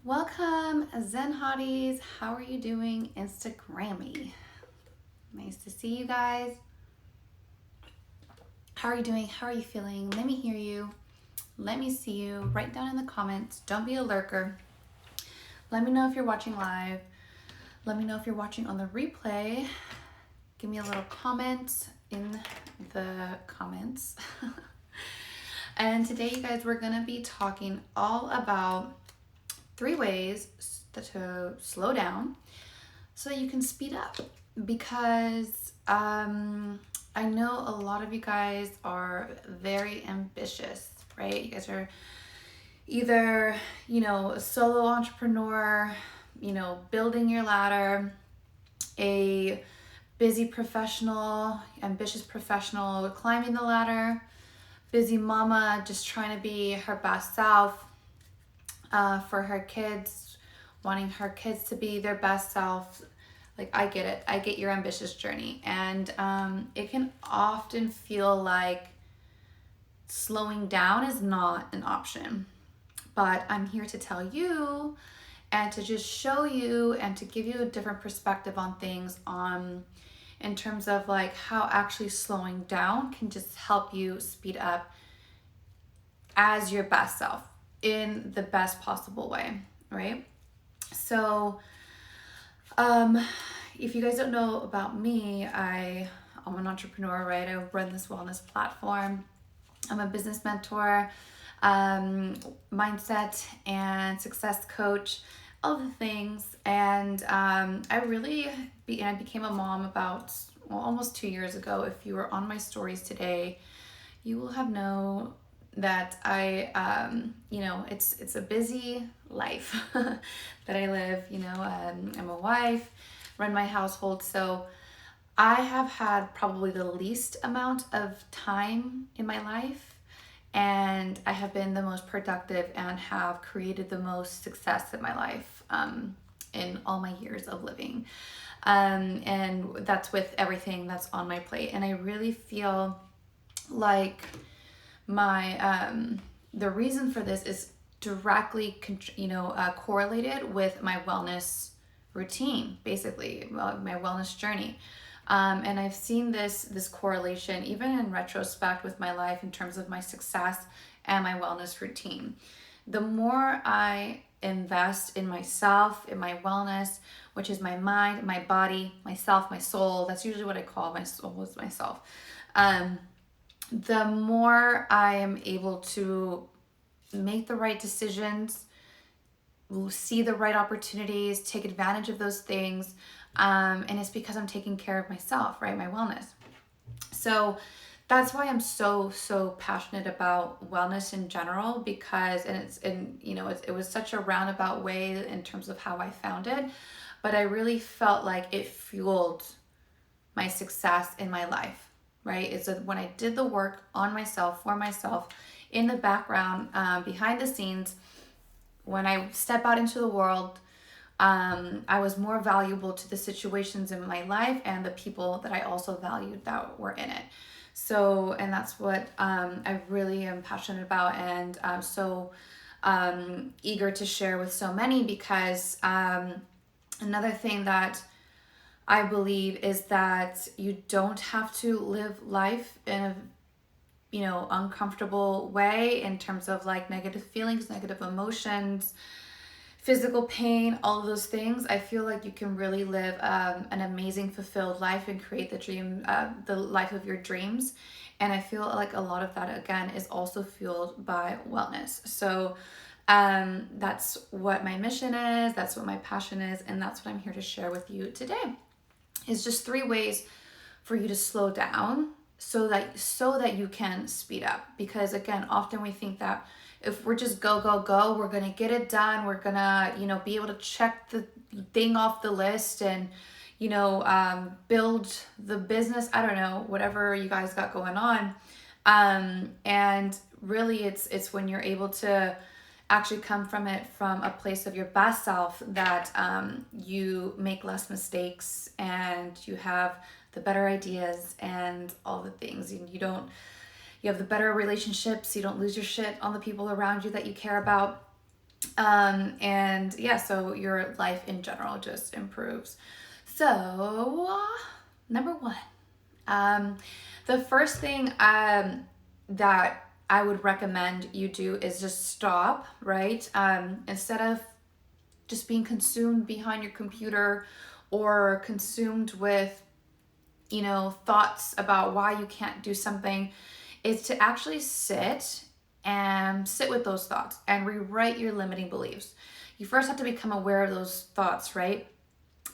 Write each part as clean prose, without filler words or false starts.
Welcome, Zen Hotties. How are you doing, Instagrammy? Nice to see you guys. How are you doing? How are you feeling? Let me hear you. Let me see you. Write down in the comments. Don't be a lurker. Let me know if you're watching live. Let me know if you're watching on the replay. Give me a little comment in the comments. And today, you guys, we're going to be talking all about 3 ways to slow down so you can speed up, because I know a lot of you guys are very ambitious, right? You guys are either, a solo entrepreneur, building your ladder, a busy professional, ambitious professional climbing the ladder, busy mama just trying to be her best self, for her kids, wanting her kids to be their best self. Like, I get it. I get your ambitious journey. And it can often feel like slowing down is not an option. But I'm here to tell you and to just show you and to give you a different perspective on things, in terms of like how actually slowing down can just help you speed up as your best self in the best possible way, right? So, if you guys don't know about me, I'm an entrepreneur, right? I run this wellness platform. I'm a business mentor, mindset and success coach, all the things. And I became a mom about almost 2 years ago. If you were on my stories today, you will have known that it's a busy life that I live. I'm a wife, run my household, so I have had probably the least amount of time in my life, and I have been the most productive and have created the most success in my life, in all my years of living. And that's with everything that's on my plate. And I really feel like the reason for this is directly correlated with my wellness routine, basically my wellness journey. And I've seen this correlation even in retrospect with my life in terms of my success and my wellness routine. The more I invest in myself, in my wellness, which is my mind, my body, myself, my soul. That's usually what I call my soul, is myself. The more I am able to make the right decisions, see the right opportunities, take advantage of those things. And it's because I'm taking care of myself, right? My wellness. So that's why I'm so passionate about wellness in general, because, it was such a roundabout way in terms of how I found it, but I really felt like it fueled my success in my life. Right? It's when I did the work on myself, for myself, in the background, behind the scenes. When I step out into the world, I was more valuable to the situations in my life and the people that I also valued that were in it. So, and that's what I really am passionate about, and I'm so eager to share with so many, because another thing that I believe is that you don't have to live life in a uncomfortable way, in terms of like negative feelings, negative emotions, physical pain, all of those things. I feel like you can really live an amazing, fulfilled life and create the life of your dreams. And I feel like a lot of that, again, is also fueled by wellness. So that's what my mission is, that's what my passion is, and that's what I'm here to share with you today. Is just 3 ways for you to slow down so that you can speed up. Because again, often we think that if we're just go, we're going to get it done. We're going to, be able to check the thing off the list and, build the business. I don't know, whatever you guys got going on. And really it's when you're able to actually come from a place of your best self that you make less mistakes, and you have the better ideas and all the things. You have the better relationships. You don't lose your shit on the people around you that you care about. And yeah, so your life in general just improves. So, number one, um, the first thing that I would recommend you do is just stop, right? Instead of just being consumed behind your computer or consumed with, thoughts about why you can't do something, is to actually sit with those thoughts and rewrite your limiting beliefs. You first have to become aware of those thoughts, right?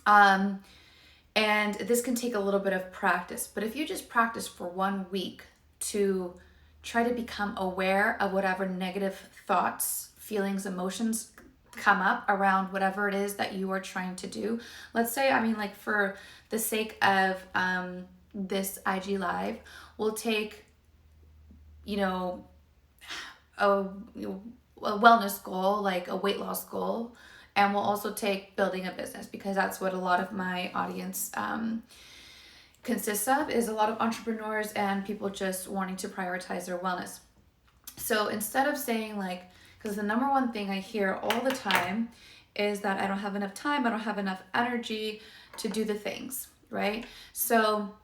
Um, and this can take a little bit of practice, but if you just practice for 1 week to try to become aware of whatever negative thoughts, feelings, emotions come up around whatever it is that you are trying to do. Let's say, like for the sake of this IG Live, we'll take, you know, a, a wellness goal, like a weight loss goal, and we'll also take building a business, because that's what a lot of my audience consists of, is a lot of entrepreneurs and people just wanting to prioritize their wellness. So instead of saying like, because the number one thing I hear all the time is that I don't have enough time, I don't have enough energy to do the things, right? So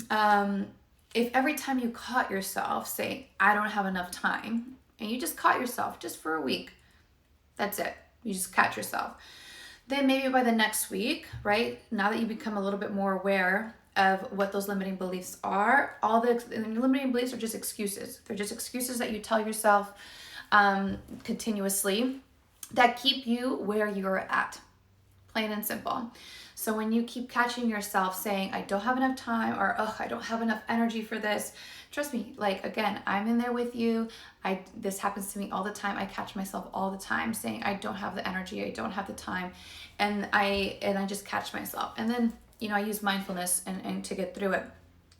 if every time you caught yourself saying, I don't have enough time, and you just caught yourself just for a week, that's it. You just catch yourself. Then maybe by the next week, right? Now that you become a little bit more aware of what those limiting beliefs are, all the limiting beliefs are just excuses. They're just excuses that you tell yourself continuously that keep you where you're at, plain and simple. So when you keep catching yourself saying, I don't have enough time, or I don't have enough energy for this, trust me, like, again, I'm in there with you. This happens to me all the time. I catch myself all the time saying, I don't have the energy, I don't have the time. And I just catch myself. And then, I use mindfulness and to get through it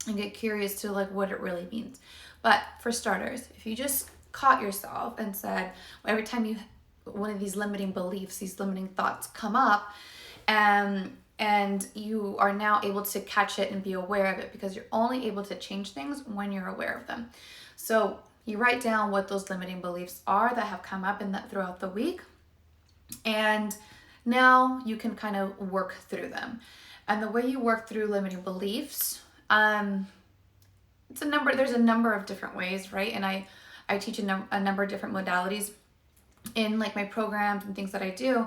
and get curious to like what it really means. But for starters, if you just caught yourself and said, every time one of these limiting beliefs, these limiting thoughts come up, and you are now able to catch it and be aware of it, because you're only able to change things when you're aware of them. So you write down what those limiting beliefs are that have come up in that throughout the week, and now you can kind of work through them. And the way you work through limiting beliefs, there's a number of different ways, right? And I teach a number of different modalities in like my programs and things that I do,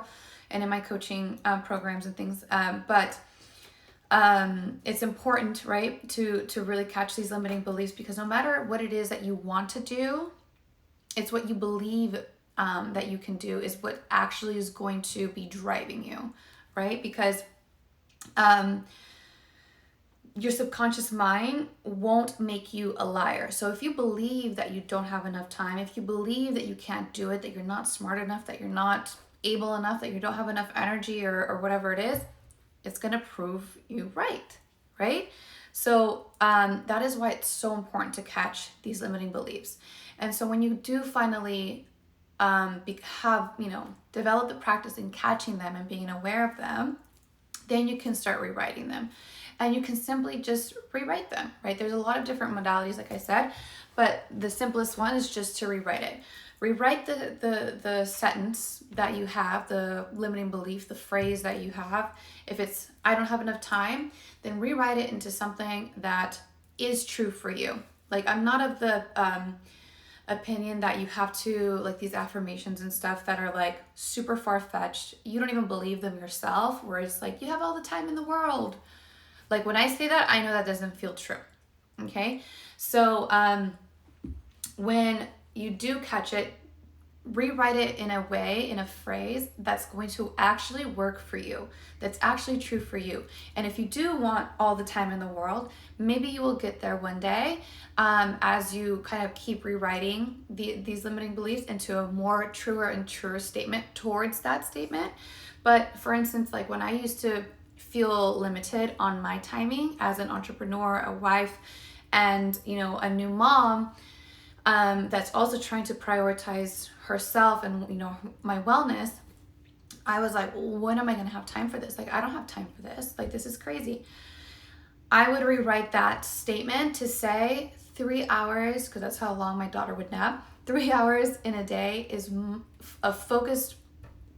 and in my coaching programs and things. But it's important, right, to really catch these limiting beliefs, because no matter what it is that you want to do, it's what you believe that you can do is what actually is going to be driving you, right? Because your subconscious mind won't make you a liar. So if you believe that you don't have enough time, if you believe that you can't do it, that you're not smart enough, that you're not able enough, that you don't have enough energy or whatever it is, it's going to prove you right, right? So that is why it's so important to catch these limiting beliefs. And so when you do finally develop the practice in catching them and being aware of them, then you can start rewriting them. And you can simply just rewrite them, right? There's a lot of different modalities, like I said, but the simplest one is just to rewrite it. Rewrite the sentence that you have, the limiting belief, the phrase that you have. If it's, I don't have enough time, then rewrite it into something that is true for you. Like, I'm not of the opinion that you have to, like, these affirmations and stuff that are like super far-fetched. You don't even believe them yourself, where it's like, you have all the time in the world. Like, when I say that, I know that doesn't feel true. Okay? So when you do catch it, rewrite it in a way, in a phrase that's going to actually work for you, that's actually true for you. And if you do want all the time in the world, maybe you will get there one day as you kind of keep rewriting these limiting beliefs into a more truer and truer statement towards that statement. But for instance, like when I used to feel limited on my timing as an entrepreneur, a wife, and a new mom that's also trying to prioritize herself and my wellness, I was like, when am I going to have time for this? Like, I don't have time for this. Like, this is crazy. I would rewrite that statement to say 3 hours, because that's how long my daughter would nap. 3 hours in a day is a focused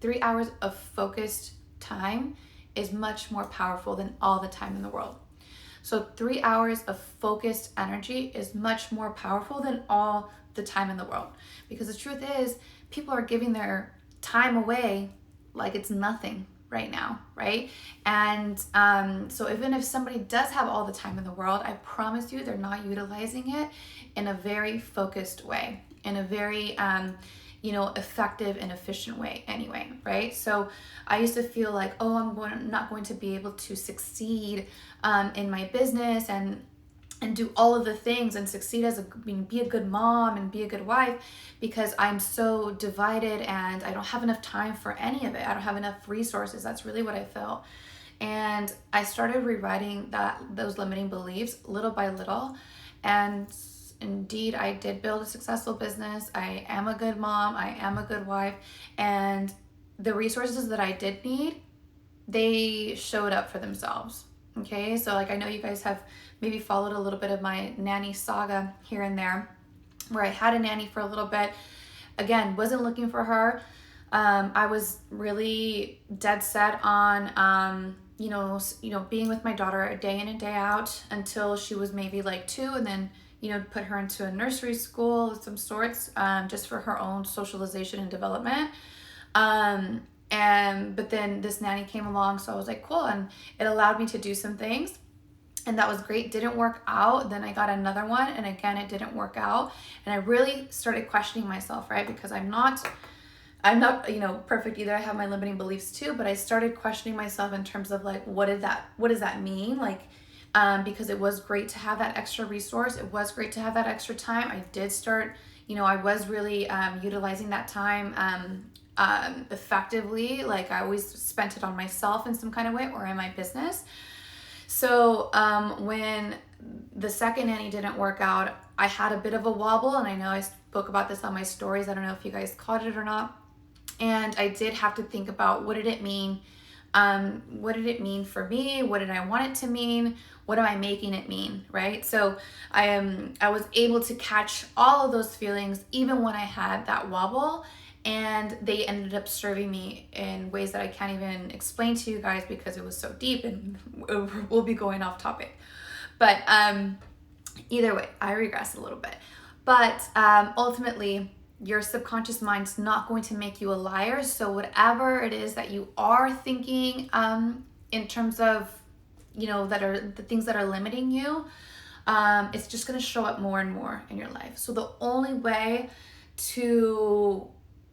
3 hours of focused time is much more powerful than all the time in the world. So 3 hours of focused energy is much more powerful than all the time in the world. Because the truth is, people are giving their time away like it's nothing right now, right? And so even if somebody does have all the time in the world, I promise you they're not utilizing it in a very focused way, in a very effective and efficient way anyway, right? So I used to feel like, oh, not going to be able to succeed in my business and do all of the things and succeed as be a good mom and be a good wife because I'm so divided and I don't have enough time for any of it. I don't have enough resources. That's really what I felt. And I started rewriting those limiting beliefs little by little. And indeed, I did build a successful business. I am a good mom. I am a good wife. And the resources that I did need, they showed up for themselves. Okay, so like I know you guys have maybe followed a little bit of my nanny saga here and there, where I had a nanny for a little bit. Again, wasn't looking for her. I was really dead set on being with my daughter a day in and day out until she was maybe like 2, and then put her into a nursery school of some sorts, just for her own socialization and development. But then this nanny came along, so I was like, cool, and it allowed me to do some things, and that was great. Didn't work out. Then I got another one, and again, it didn't work out, and I really started questioning myself, right? Because I'm not perfect either. I have my limiting beliefs too, but I started questioning myself in terms of like, what does that mean? Like, because it was great to have that extra resource. It was great to have that extra time. I did start, I was really utilizing that time effectively. Like I always spent it on myself in some kind of way or in my business. So when the second nanny didn't work out, I had a bit of a wobble, and I know I spoke about this on my stories. I don't know if you guys caught it or not. And I did have to think about, what did it mean? What did it mean for me? What did I want it to mean? What am I making it mean, right? So I was able to catch all of those feelings even when I had that wobble, and they ended up serving me in ways that I can't even explain to you guys because it was so deep, and we'll be going off topic. But either way, I regressed a little bit. But ultimately, your subconscious mind's not going to make you a liar. So whatever it is that you are thinking in terms of, that are the things that are limiting you, it's just going to show up more and more in your life. So the only way to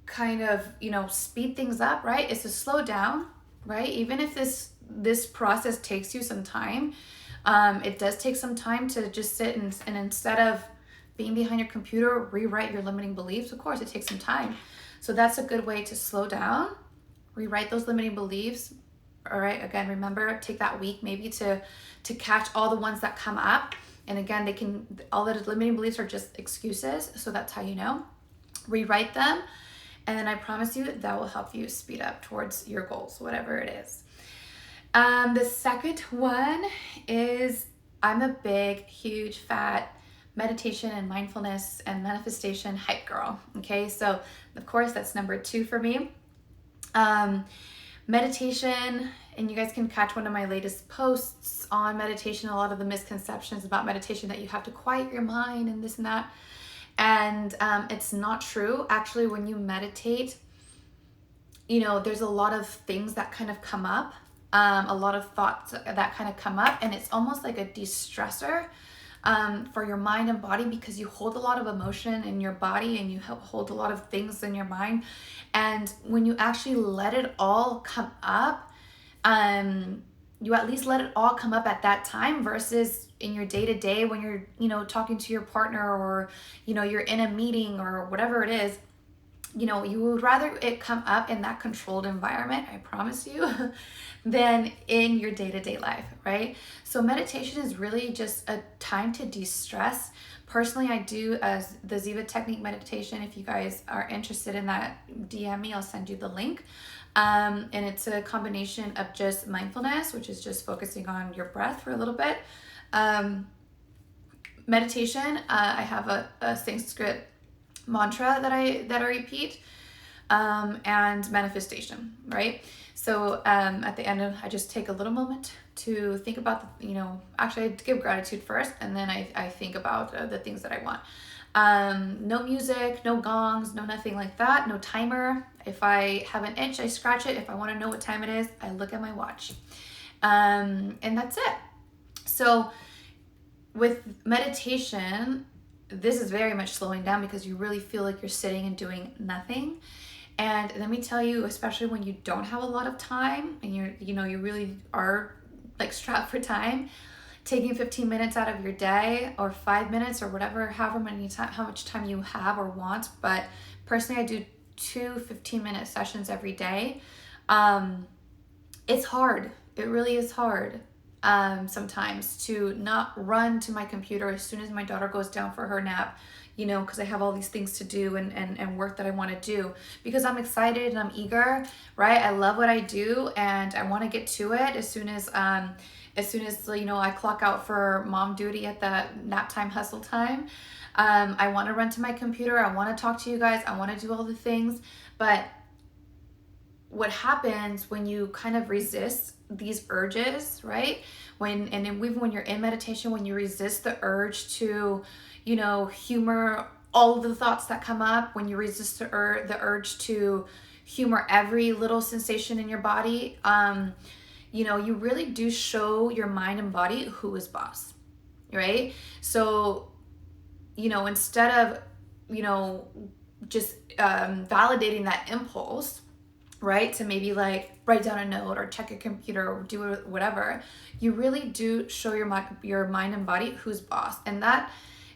kind of, speed things up, right, is to slow down, right? Even if this process takes you some time, it does take some time to just sit and instead of being behind your computer, rewrite your limiting beliefs. Of course, it takes some time. So that's a good way to slow down, rewrite those limiting beliefs. All right, again, remember, take that week maybe to catch all the ones that come up. And again, all the limiting beliefs are just excuses. So that's how you know. Rewrite them. And then I promise you that will help you speed up towards your goals, whatever it is. The second one is, I'm a big, huge, fat meditation and mindfulness and manifestation hype girl. Okay, so of course that's number 2 for me. Meditation, and you guys can catch one of my latest posts on meditation, a lot of the misconceptions about meditation, that you have to quiet your mind and this and that. And it's not true. Actually, when you meditate, there's a lot of things that kind of come up, a lot of thoughts that kind of come up, and it's almost like a de-stressor for your mind and body, because you hold a lot of emotion in your body and you hold a lot of things in your mind. And when you actually let it all come up, you at least let it all come up at that time, versus in your day-to-day when you're, talking to your partner, or, you're in a meeting or whatever it is. You would rather it come up in that controlled environment, I promise you, than in your day-to-day life, right? So meditation is really just a time to de-stress. Personally, I do as the Ziva technique meditation. If you guys are interested in that, DM me, I'll send you the link. And it's a combination of just mindfulness, which is just focusing on your breath for a little bit. Meditation, I have a Sanskrit mantra that I repeat, and manifestation, right? So at the end of, I just take a little moment to think about, actually I give gratitude first, and then I think about the things that I want. No music, no gongs, no nothing like that, no timer. If I have an itch, I scratch it. If I want to know what time it is, I look at my watch. And that's it. So with meditation, this is very much slowing down because you really feel like you're sitting and doing nothing. And let me tell you, especially when you don't have a lot of time and you really are like strapped for time, taking 15 minutes out of your day or 5 minutes or whatever, however many time, how much time you have or want. But personally, I do 2 15-minute sessions every day. It's hard. It really is hard. Sometimes to not run to my computer as soon as my daughter goes down for her nap, because I have all these things to do and work that I want to do, because I'm excited and I'm eager, right? I love what I do and I want to get to it as soon as I clock out for mom duty at that nap time hustle time. I want to run to my computer. I want to talk to you guys. I want to do all the things. But what happens when you kind of resist these urges, right? Even when you're in meditation, when you resist the urge to, humor all of the thoughts that come up, when you resist the urge to humor every little sensation in your body, you really do show your mind and body who is boss, right? So, instead of, just validating that impulse, right, to maybe like write down a note or check your computer or do whatever, you really do show your mind and body who's boss. And that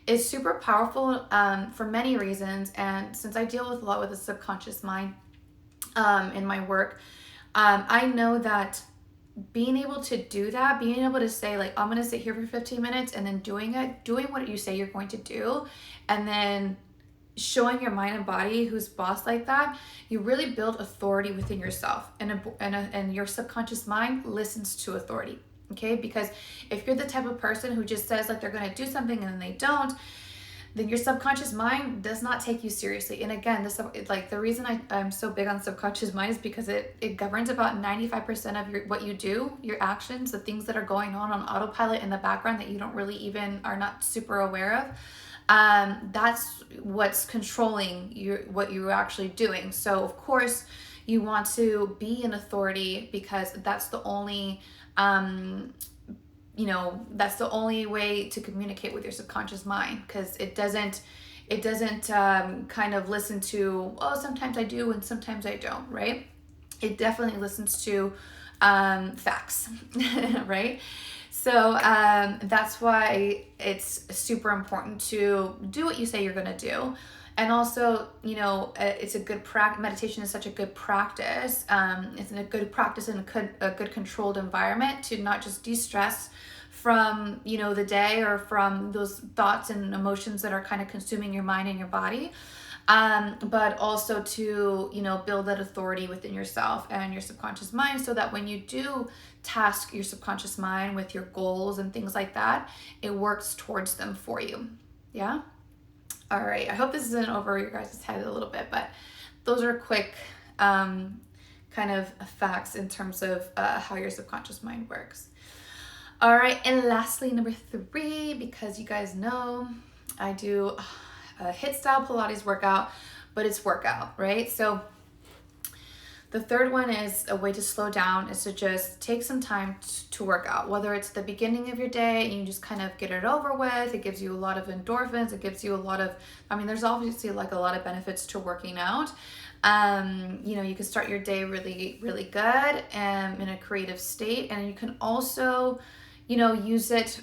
is super powerful for many reasons. And since I deal with a lot with the subconscious mind in my work, I know that being able to do that, being able to say like, I'm going to sit here for 15 minutes and then doing what you say you're going to do, and then showing your mind and body who's boss like that, you really build authority within yourself, and your subconscious mind listens to authority. Okay, because if you're the type of person who just says like they're going to do something and then they don't, then your subconscious mind does not take you seriously. And again, the reason I'm so big on subconscious mind is because it governs about 95% of what you do, your actions, the things that are going on autopilot in the background that you don't really even are not super aware of. That's what's controlling what you're actually doing. So of course you want to be an authority, because that's the only that's the only way to communicate with your subconscious mind, because it doesn't kind of listen to, oh, sometimes I do and sometimes I don't, right? It definitely listens to facts, right? So that's why it's super important to do what you say you're going to do. And also, it's a good meditation is such a good practice. It's a good practice in a good controlled environment to not just de-stress from, the day or from those thoughts and emotions that are kind of consuming your mind and your body. But also to, build that authority within yourself and your subconscious mind, so that when you do task your subconscious mind with your goals and things like that, it works towards them for you. Yeah? All right. I hope this isn't over your guys' head a little bit, but those are quick kind of facts in terms of how your subconscious mind works. All right. And lastly, number 3, because you guys know I do a HIIT style Pilates workout, but it's workout, right? So the third one is a way to slow down, is to just take some time to work out, whether it's the beginning of your day and you just kind of get it over with. It gives you a lot of endorphins. It gives you a lot of, there's obviously like a lot of benefits to working out. You can start your day really, really good and in a creative state. And you can also, use it,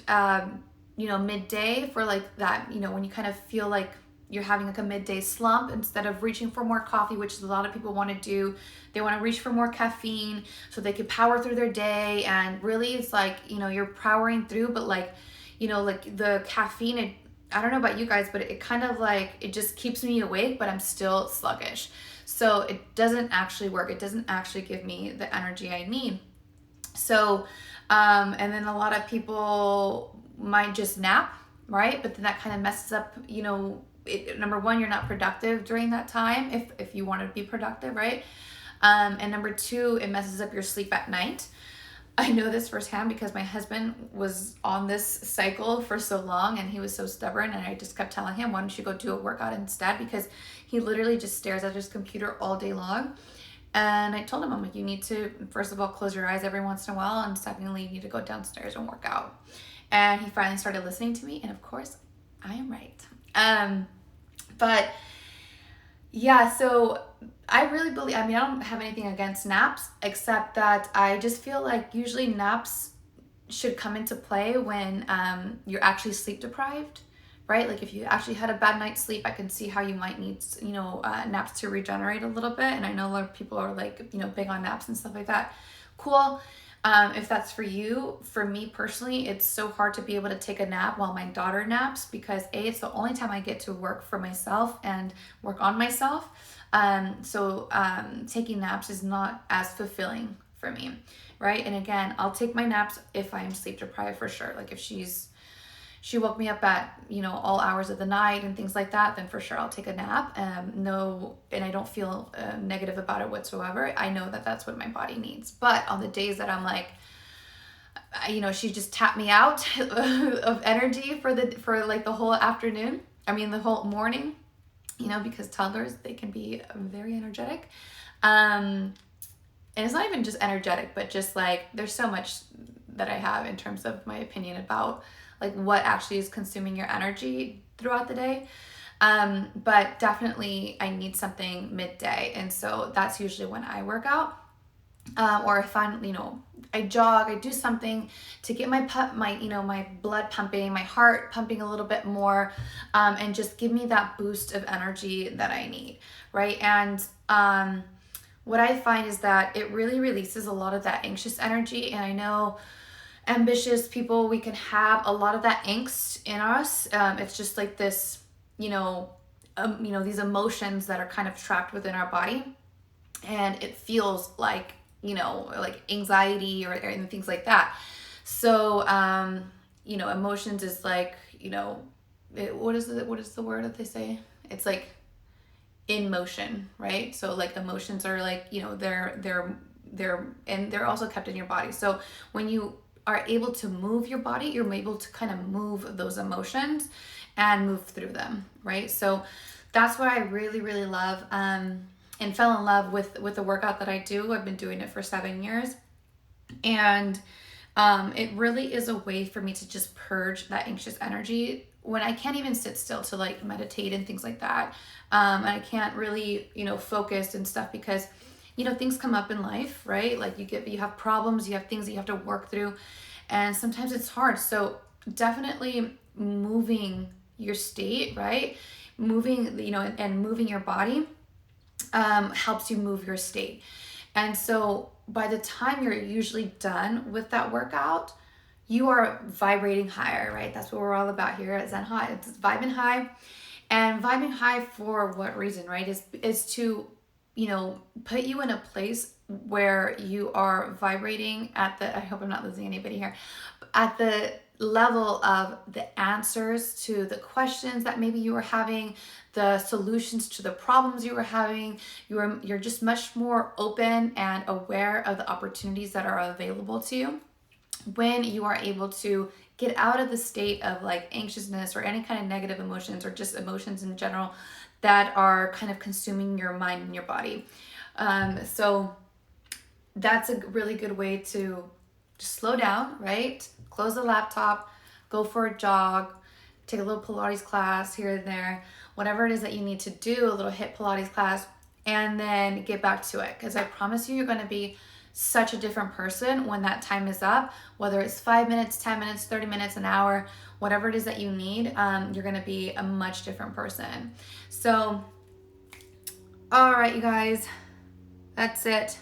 midday for like that, when you kind of feel like you're having like a midday slump, instead of reaching for more coffee, which a lot of people want to do. They want to reach for more caffeine so they can power through their day. And really it's like, you're powering through, but like, like the caffeine, I don't know about you guys, but it kind of like, it just keeps me awake, but I'm still sluggish. So it doesn't actually work. It doesn't actually give me the energy I need. So, and then a lot of people might just nap, right? But then that kind of messes up, number one, you're not productive during that time if you want to be productive, right? And number two, it messes up your sleep at night. I know this firsthand because my husband was on this cycle for so long and he was so stubborn, and I just kept telling him, why don't you go do a workout instead? Because he literally just stares at his computer all day long. And I told him, I'm like, you need to, first of all, close your eyes every once in a while, and secondly, you need to go downstairs and work out. And he finally started listening to me, and of course, I am right. But yeah, so I really believe, I mean, I don't have anything against naps, except that I just feel like usually naps should come into play when you're actually sleep deprived, right? Like if you actually had a bad night's sleep, I can see how you might need, naps to regenerate a little bit. And I know a lot of people are like, big on naps and stuff like that. Cool. If that's for you. For me personally, it's so hard to be able to take a nap while my daughter naps because it's the only time I get to work for myself and work on myself. So taking naps is not as fulfilling for me, right? And again, I'll take my naps if I'm sleep deprived for sure. Like if she woke me up at, all hours of the night and things like that, then for sure I'll take a nap. No, and I don't feel negative about it whatsoever. I know that that's what my body needs. But on the days that I'm like, she just tapped me out of energy for like the whole afternoon. I mean, the whole morning, because toddlers, they can be very energetic. And it's not even just energetic, but just like, there's so much that I have in terms of my opinion about like what actually is consuming your energy throughout the day. But definitely I need something midday. And so that's usually when I work out. Or if I'm, I jog, I do something to get my blood pumping, my heart pumping a little bit more, and just give me that boost of energy that I need, right? And what I find is that it really releases a lot of that anxious energy. And I know ambitious people, we can have a lot of that angst in us. It's just like this, these emotions that are kind of trapped within our body, and it feels like, like anxiety or things like that. So, emotions is like, what is the word that they say? It's like in motion, right? So like emotions are like, they're also kept in your body. So when you are able to move your body, you're able to kind of move those emotions and move through them, right? So that's what I really, really love, and fell in love with the workout that I do. I've been doing it for 7 years, and it really is a way for me to just purge that anxious energy when I can't even sit still to like meditate and things like that. And I can't really, focus and stuff because things come up in life, right? Like you have problems, you have things that you have to work through, and sometimes it's hard. So definitely moving your state, right? Moving, and moving your body helps you move your state. And so by the time you're usually done with that workout, you are vibrating higher, right? That's what we're all about here at Zen Hot. It's vibing high. And vibing high for what reason, right? Is to put you in a place where you are vibrating at I hope I'm not losing anybody here, at the level of the answers to the questions that maybe you were having, the solutions to the problems you were having. You're just much more open and aware of the opportunities that are available to you when you are able to get out of the state of like anxiousness or any kind of negative emotions or just emotions in general that are kind of consuming your mind and your body. So that's a really good way to just slow down, right? Close the laptop, go for a jog, take a little Pilates class here and there, whatever it is that you need to do, a little HIIT Pilates class, and then get back to it. Because I promise you're going to be such a different person when that time is up, whether it's 5 minutes, 10 minutes, 30 minutes, an hour, whatever it is that you need, you're going to be a much different person. So, all right, you guys, that's it.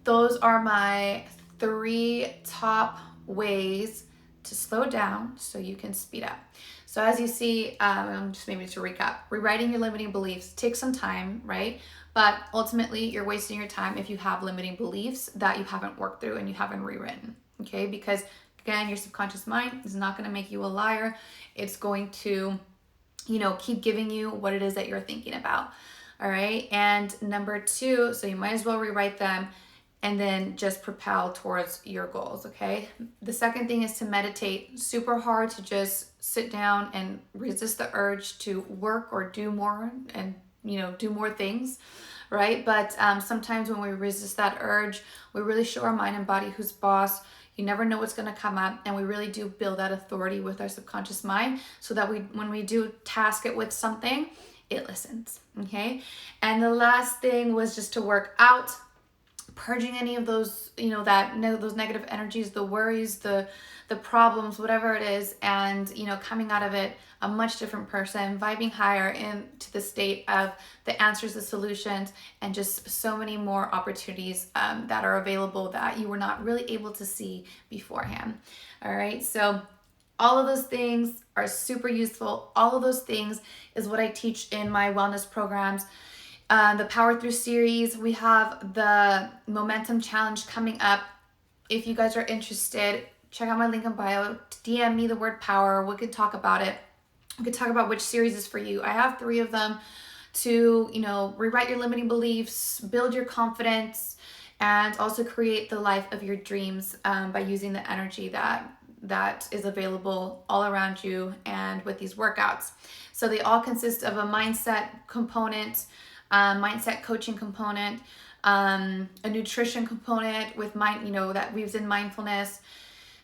Those are my 3 top ways to slow down so you can speed up. So as you see, just maybe to recap, rewriting your limiting beliefs takes some time, right? But ultimately, you're wasting your time if you have limiting beliefs that you haven't worked through and you haven't rewritten, okay? Because again, your subconscious mind is not going to make you a liar. It's going to keep giving you what it is that you're thinking about. All right. And number 2, so you might as well rewrite them and then just propel towards your goals. Okay. The second thing is to meditate. Super hard to just sit down and resist the urge to work or do more and, do more things. Right. But sometimes when we resist that urge, we really show our mind and body who's boss. You never know what's going to come up, and we really do build that authority with our subconscious mind so that when we do task it with something, it listens. Okay. And the last thing was just to work out, purging any of those, those negative energies, the worries, the problems, whatever it is, and, coming out of it a much different person, vibing higher into the state of the answers, the solutions, and just so many more opportunities that are available that you were not really able to see beforehand. All right. So all of those things are super useful. All of those things is what I teach in my wellness programs. The Power Through series, we have the Momentum Challenge coming up. If you guys are interested, check out my link in bio, DM me the word power. We could talk about it. We could talk about which series is for you. I have 3 of them to, rewrite your limiting beliefs, build your confidence, and also create the life of your dreams by using the energy that is available all around you and with these workouts. So they all consist of a mindset component, mindset coaching component, a nutrition component with that weaves in mindfulness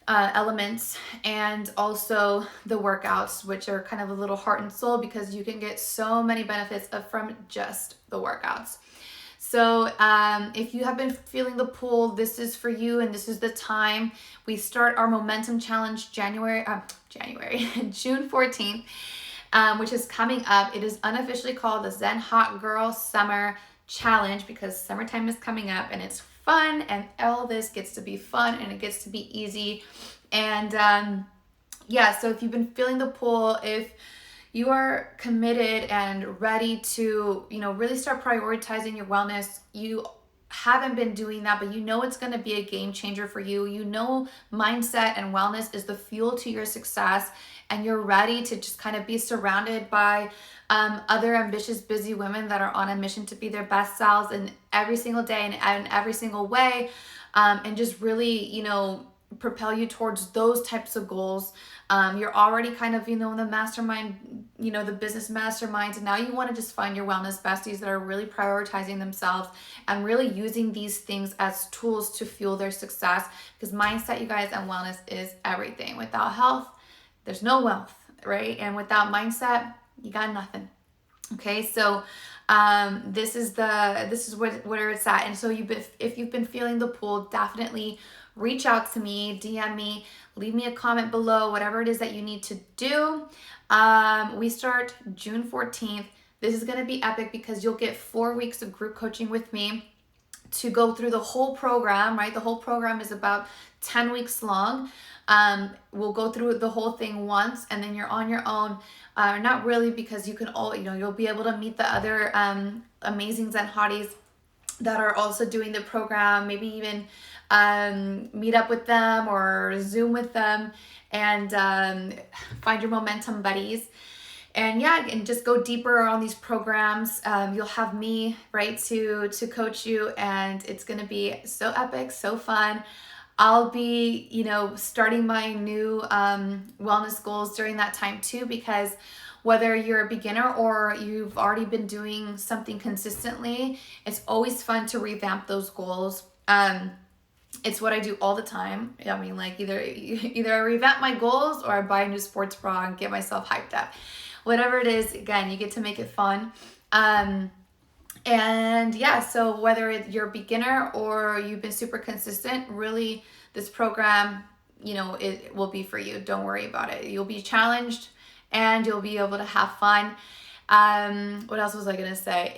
elements, and also the workouts, which are kind of a little heart and soul because you can get so many benefits from just the workouts. So if you have been feeling the pull, this is for you, and this is the time. We start our Momentum Challenge June 14th, which is coming up. It is unofficially called the Zen Hot Girl Summer Challenge because summertime is coming up and it's fun, and all this gets to be fun and it gets to be easy. And so if you've been feeling the pull, if you are committed and ready to, really start prioritizing your wellness, you haven't been doing that, but it's going to be a game changer for you. Mindset and wellness is the fuel to your success, and you're ready to just kind of be surrounded by other ambitious, busy women that are on a mission to be their best selves in every single day and in every single way, and just really, propel you towards those types of goals. You're already kind of, in the mastermind, the business masterminds, and now you want to just find your wellness besties that are really prioritizing themselves and really using these things as tools to fuel their success, because mindset, you guys, and wellness is everything. Without health, there's no wealth, right? And without mindset, you got nothing. Okay, so this is where it's at. And so if you've been feeling the pull, definitely reach out to me, DM me, leave me a comment below, whatever it is that you need to do. We start June 14th. This is going to be epic because you'll get 4 weeks of group coaching with me to go through the whole program, right? The whole program is about 10 weeks long. We'll go through the whole thing once, and then you're on your own. Not really, because you can you'll be able to meet the other amazing Zen hotties that are also doing the program, maybe even meet up with them or Zoom with them, and find your momentum buddies. And and just go deeper on these programs. You'll have me, right, to coach you, and it's going to be so epic, so fun. I'll be, starting my new wellness goals during that time too, because whether you're a beginner or you've already been doing something consistently, it's always fun to revamp those goals. It's what I do all the time. I mean, like either I revamp my goals or I buy a new sports bra and get myself hyped up. Whatever it is, again, you get to make it fun. So whether you're a beginner or you've been super consistent, really this program, it will be for you. Don't worry about it. You'll be challenged and you'll be able to have fun. What else was I going to say?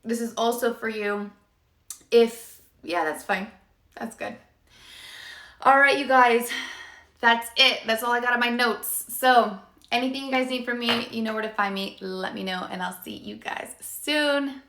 This is also for you. That's fine. That's good. All right, you guys, that's it. That's all I got on my notes. So anything you guys need from me, you know where to find me. Let me know, and I'll see you guys soon.